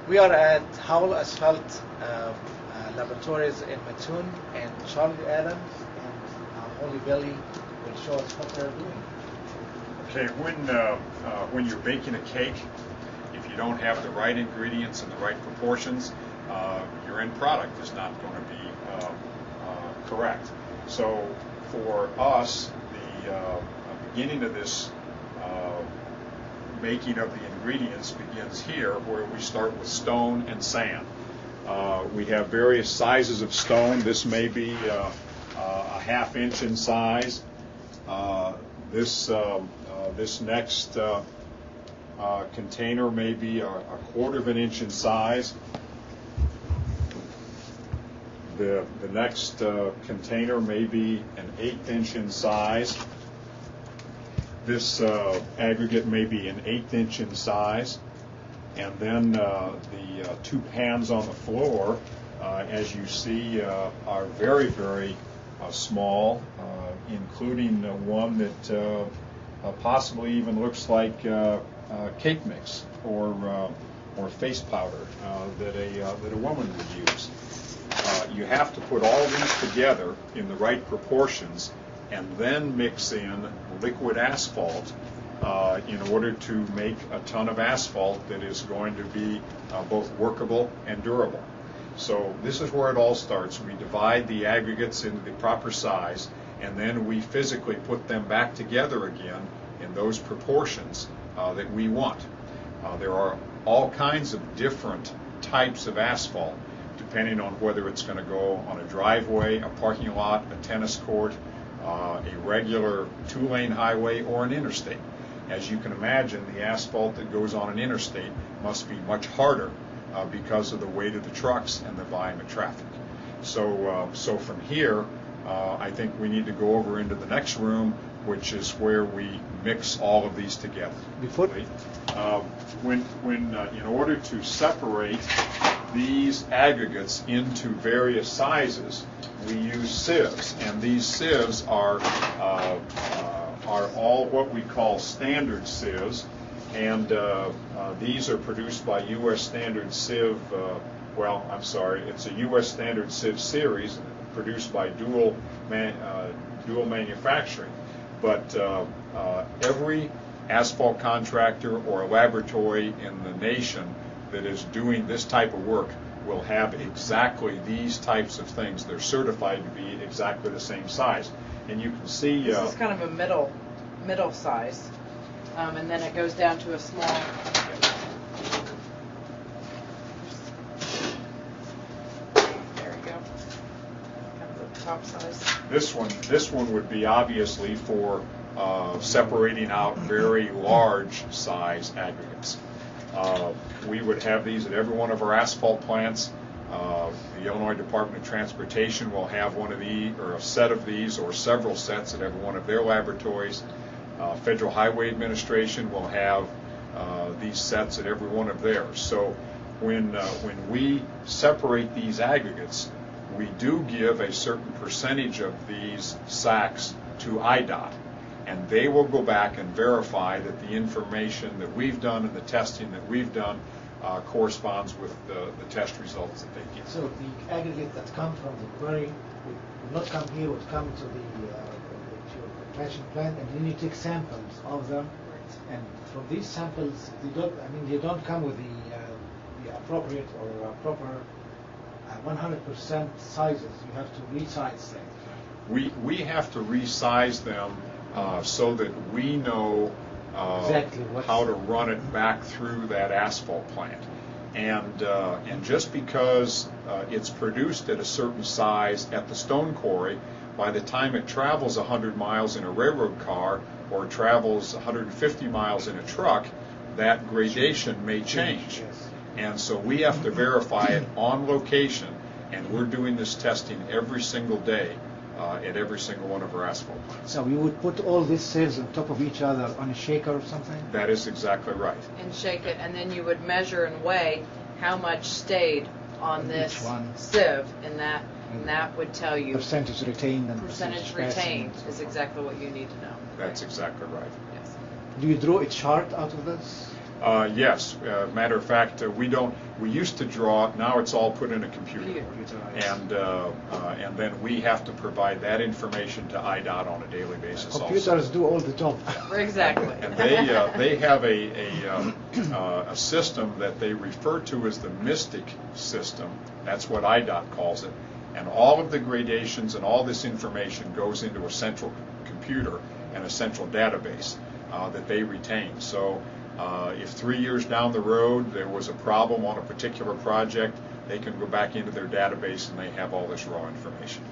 We are at Howell Asphalt Laboratories in Mattoon, and Charlie Adams and Holly Belly will show us what they're doing. Okay, when you're baking a cake, if you don't have the right ingredients and the right proportions, your end product is not going to be correct. So for us, the beginning of this making of the ingredients begins here, where we start with stone and sand. We have various sizes of stone. This may be a ½ inch in size. This next container may be a ¼ inch in size. The next container may be an 1/8 inch in size. This aggregate may be an 1/8 inch in size. And then the two pans on the floor, as you see, are very, very small, including one that possibly even looks like cake mix or face powder that a woman would use. You have to put all these together in the right proportions and then mix in liquid asphalt in order to make a ton of asphalt that is going to be both workable and durable. So this is where it all starts. We divide the aggregates into the proper size, and then we physically put them back together again in those proportions that we want. There are all kinds of different types of asphalt, depending on whether it's going to go on a driveway, a parking lot, a tennis court, a regular 2-lane highway, or an interstate. As you can imagine, the asphalt that goes on an interstate must be much harder because of the weight of the trucks and the volume of traffic. So from here, I think we need to go over into the next room, which is where we mix all of these together. Before in order to separate these aggregates into various sizes, we use sieves, and these sieves are all what we call standard sieves, and these are produced by U.S. Standard Sieve. It's a U.S. Standard Sieve series produced by dual manufacturing. But every asphalt contractor or laboratory in the nation that is doing this type of work will have exactly these types of things. They're certified to be exactly the same size. And you can see this is kind of a middle size, and then it goes down to a small. There we go. Kind of the top size. This one would be obviously for separating out very large size aggregates. We would have these at every one of our asphalt plants. The Illinois Department of Transportation will have one of these, or a set of these, or several sets at every one of their laboratories. Federal Highway Administration will have these sets at every one of theirs. So when we separate these aggregates, we do give a certain percentage of these sacks to IDOT, and they will go back and verify that the information that we've done and the testing that we've done corresponds with the test results that they give. So the aggregate that comes from the quarry would not come here, would come to the collection plant, and then you take samples of them, and from these samples, they don't come with the appropriate or proper 100% sizes. You have to resize them. We have to resize them so that we know exactly how to run it back through that asphalt plant. And just because it's produced at a certain size at the stone quarry, by the time it travels 100 miles in a railroad car or travels 150 miles in a truck, that gradation may change. Yes. And so we have to verify it on location, and we're doing this testing every single day at every single one of our asphalt plants. So you would put all these sieves on top of each other on a shaker or something? That is exactly right. And shake it, and then you would measure and weigh how much stayed on this sieve, and that would tell you percentage retained. And percentage retained is exactly what you need to know. That's exactly right. Yes. Do you draw a chart out of this? Yes. Matter of fact, we used to draw. Now it's all put in a computer, and then we have to provide that information to IDOT on a daily basis. Computers also do all the job. Exactly. And they have a system that they refer to as the Mystic system. That's what IDOT calls it. And all of the gradations and all this information goes into a central computer and a central database that they retain. So if 3 years down the road there was a problem on a particular project, they can go back into their database and they have all this raw information.